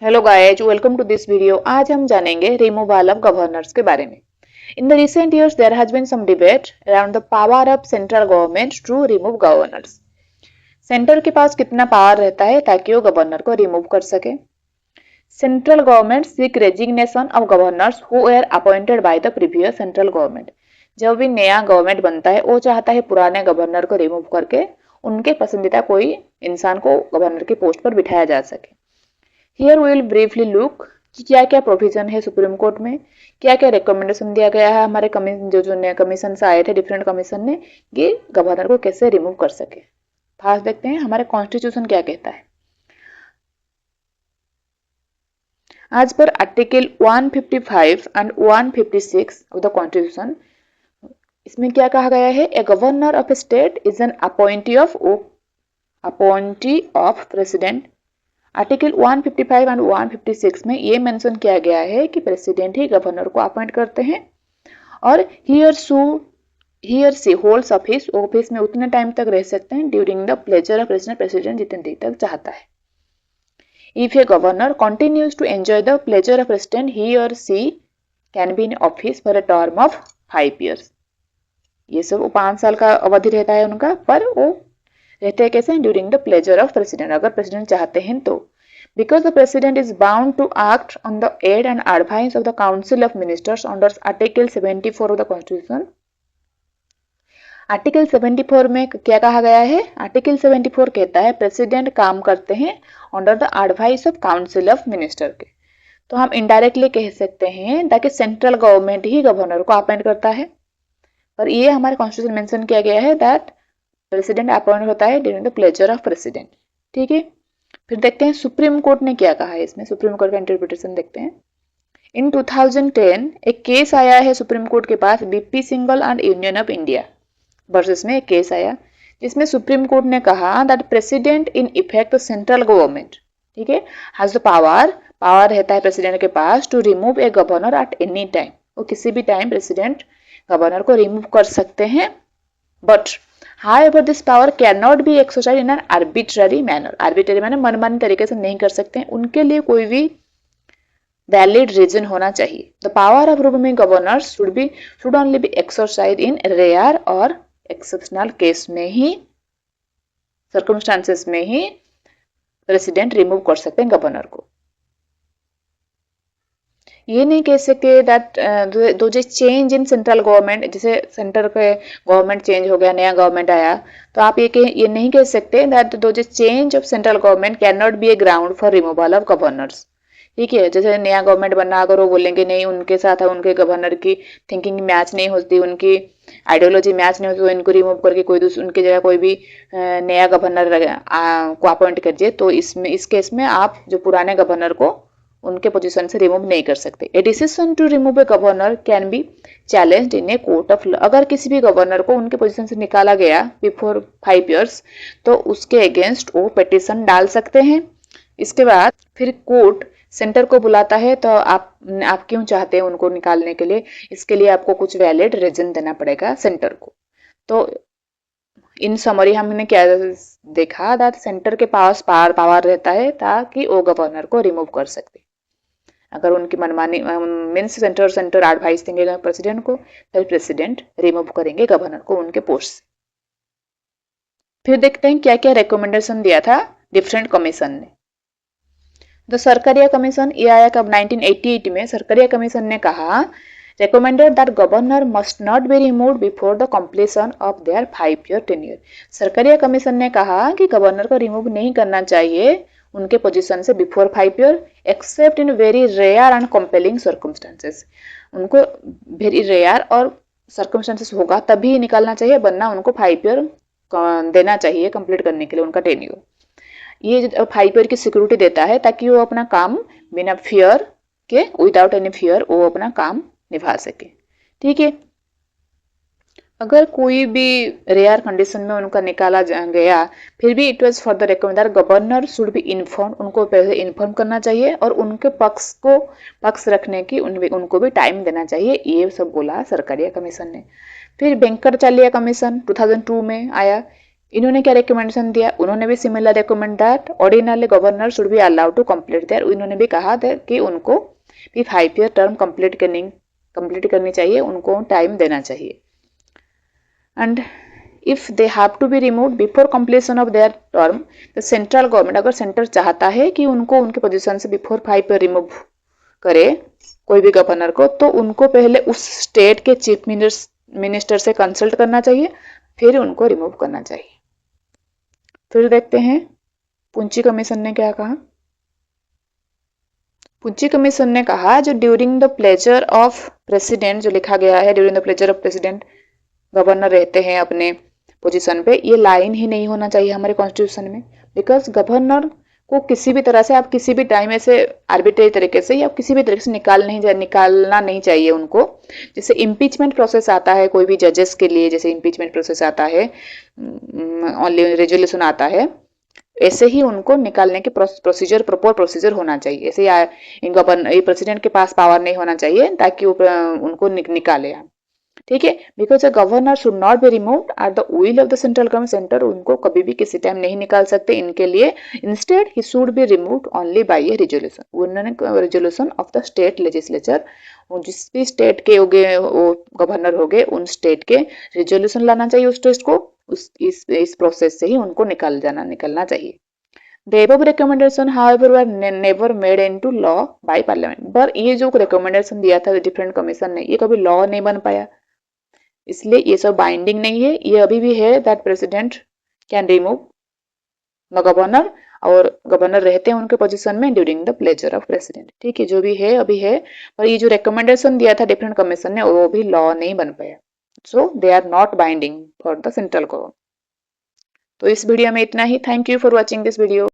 Hello guys, welcome to this video. आज हम जानेंगे रिमूवल ऑफ गवर्नर्स के बारे में। In the recent years there has been some debate around the power of central government to remove governors. Center के पास कितना power रहता है ताकि वो गवर्नर को रिमूव कर सके। Central government seek resignation of governors who were appointed by the previous central government. जब भी नया गवर्नमेंट बनता है वो चाहता है पुराने गवर्नर को रिमूव करके उनके पसंदीदा कोई इंसान को गवर्नर की पोस्ट पर बिठाया जा सके। Here we will briefly look कि क्या क्या प्रोविजन है सुप्रीम कोर्ट में, क्या क्या रिकमेंडेशन दिया गया है हमारे जो नए कमीशन से आए थे डिफरेंट कमीशन ने कि गवर्नर को कैसे रिमूव कर सके। फास्ट देखते हैं हमारे कॉन्स्टिट्यूशन क्या कहता है। आज पर article 155 and 156 of the constitution, इसमें क्या कहा गया है? A governor of A state is an appointee of president. Article 155 and 156 में ये मेंशन किया गया है कि प्रेसिडेंट ही गवर्नर को अपॉइंट करते हैं और ही और सी होल्ड्स ऑफिस में उतने टाइम तक रह सकते हैं during the pleasure of president, president जितने देर तक चाहता है। If a governor continues to enjoy the pleasure of president, he or she can be in office for a term of 5 years। ये सब 5 साल का अवधि रहता है उनका, पर वो रहते हैं कैसे? During the pleasure of president, अगर प्रेसिडेंट चाहते हैं तो। Because the president is bound to act on the aid and advice of the council of ministers under article 74 of the constitution. Article 74 में क्या कहा गया है? आर्टिकल 74 कहता है प्रेसिडेंट काम करते हैं under the advice of council of minister के। तो हम इनडायरेक्टली कह सकते हैं ताकि सेंट्रल गवर्नमेंट ही गवर्नर को अपॉइंट करता है, पर ये हमारे कॉन्स्टिट्यूशन मेंशन किया गया है दैट प्रेसिडेंट अपॉइंट होता है during the pleasure of president. ठीक है, फिर देखते हैं सुप्रीम कोर्ट ने क्या कहा है इसमें। सुप्रीम कोर्ट का इंटरप्रिटेशन देखते हैं। इन 2010 एक केस आया है सुप्रीम कोर्ट के पास, BP Singhal and union of India versus में एक केस आया जिसमें सुप्रीम कोर्ट ने कहा that president in effect central government, ठीक है, हैज द पावर रहता है प्रेसिडेंट के पास to remove a governor at any time. वो किसी भी टाइम प्रेसिडेंट गवर्नर को रिमूव कर सकते हैं, but however this power cannot be exercised in an arbitrary manner। arbitrary माने मनमानी तरीके से नहीं कर सकते हैं, उनके लिए कोई भी वैलिड रीजन होना चाहिए। The power of removing governors should only be exercise in rare और एक्सेप्शनल केस में ही, सर्कमस्टांसेस में ही प्रेसिडेंट रिमूव कर सकते हैं गवर्नर को। ये नहीं कह सकते दैट दो जो चेंज इन सेंट्रल गवर्नमेंट, जैसे सेंटर के गवर्नमेंट चेंज हो गया, नया गवर्नमेंट आया, तो आप ये नहीं कह सकते दैट दो जो change of central government can not be A ground for removal of governors. ठीक है, जैसे नया गवर्नमेंट बनना, अगर वो बोलेंगे नहीं उनके साथ उनके गवर्नर की थिंकिंग मैच नहीं होती, उनकी आइडियोलॉजी मैच नहीं होती, तो इनको रिमूव करके कोई दूसरी उनकी जगह कोई भी नया गवर्नर को अपॉइंट करिए, तो इस केस में आप जो पुराने गवर्नर को उनके पोजीशन से रिमूव नहीं कर सकते। A decision to remove a governor can be challenged in a court of law. अगर किसी भी गवर्नर को उनके पोजीशन से निकाला गया बिफोर 5 years, तो उसके अगेंस्ट वो पिटीशन डाल सकते हैं। इसके बाद फिर कोर्ट सेंटर को बुलाता है, तो आप क्यों चाहते हैं उनको निकालने के लिए, इसके लिए आपको कुछ वैलिड रीजन देना पड़ेगा सेंटर को। तो इन समरी हमने क्या देखा दैट सेंटर के पास पावर रहता है ताकि वो गवर्नर को रिमूव कर सकते। अगर उनकी मनमानी मीन्स सेंटर एडवाइस देंगे प्रेसिडेंट को, फिर प्रेसिडेंट रिमूव करेंगे गवर्नर को उनके पोस्ट से। फिर देखते हैं क्या क्या रिकमेंडेशन दिया था डिफरेंट कमीशन ने। द सरकारिया कमीशन, ये आया कब? 1988 में। सरकारिया कमीशन ने कहा recommended that governor must not be removed before the completion of their 5-year tenure। Sarkaria commission ने कहा कि गवर्नर को रिमूव नहीं करना चाहिए उनके पोजीशन से before 5 year except in very rare and compelling circumstances. उनको वेरी रेयर और सर्कमस्टांसेस होगा तभी निकालना चाहिए, वरना उनको 5 year देना चाहिए कंप्लीट करने के लिए उनका टेन्योर। ये 5 year की सिक्योरिटी देता है ताकि वो अपना काम बिना फियर के, विदाउट एनी फियर, वो अपना काम निभा सके। ठीक है, अगर कोई भी रेयर कंडीशन में उनका निकाला गया, फिर भी it was further recommended governor should be inform, उनको पहले इन्फॉर्म करना चाहिए और उनके पक्ष रखने की उनको भी टाइम देना चाहिए। ये सब बोला सरकारिया कमीशन ने। फिर वेंकटाचार्य कमीशन 2002 में आया। इन्होंने क्या रिकमेंडेशन दिया, उन्होंने भी similar recommend that ordinary governor should be allowed to complete their, इन्होंने भी कहा था कि उनको भी 5 ईयर टर्म कंप्लीट करनी चाहिए, उनको टाइम देना चाहिए। And if they have to be remove before completion of their term, the central government, अगर सेंटर चाहता है कि उनको उनके पोजीशन से बिफोर 5 ईयर रिमूव करे कोई भी गवर्नर को, तो उनको पहले उस स्टेट के चीफ मिनिस्टर से कंसल्ट करना चाहिए, फिर उनको रिमूव करना चाहिए। फिर देखते हैं पुंची कमीशन ने क्या कहा। पुंची कमीशन ने कहा जो during the pleasure of president, जो लिखा गया है during the pleasure of president, governor रहते हैं अपने पोजीशन पे, ये लाइन ही नहीं होना चाहिए हमारे कॉन्स्टिट्यूशन में। बिकॉज गवर्नर को किसी भी तरह से आप किसी भी टाइम ऐसे आर्बिट्रेरी तरीके से या किसी भी तरीके से निकालना नहीं चाहिए उनको। जैसे इम्पीचमेंट प्रोसेस आता है कोई भी जजेस के लिए, जैसे इम्पीचमेंट प्रोसेस आता है, ऑनली रेजोल्यूशन आता है, ऐसे ही उनको निकालने के प्रोसीजर, प्रॉपर प्रोसीजर होना चाहिए। ऐसे गवर्नर प्रेसिडेंट के पास पावर नहीं होना चाहिए ताकि उनको निकाले। ठीक है, because the governor should not be removed at the will of the central government, centre उनको कभी भी किसी टाइम नहीं निकाल सकते इनके लिए। Instead he should be removed only by a resolution, उन्होंने resolution of the state legislature, जिस भी स्टेट के होंगे वो गवर्नर होंगे उन स्टेट के रिजोल्यूशन लाना चाहिए उस टेस्ट को, इस प्रोसेस से ही उनको निकलना चाहिए। The above recommendation, however, were never made into law by parliament, पर ये जो रिकमेंडेशन दिया था डिफरेंट कमीशन ने, ये कभी लॉ नहीं बन पाया, इसलिए ये सब बाइंडिंग नहीं है। ये अभी भी है that president can remove the governor, और गवर्नर रहते हैं उनके पोजीशन में during the pleasure of president. ठीक है, जो भी है अभी है, पर ये जो रिकमेंडेशन दिया था डिफरेंट कमीशन ने वो भी लॉ नहीं बन पाया, so they are not binding for the central government. तो इस वीडियो में इतना ही। Thank you for watching this video.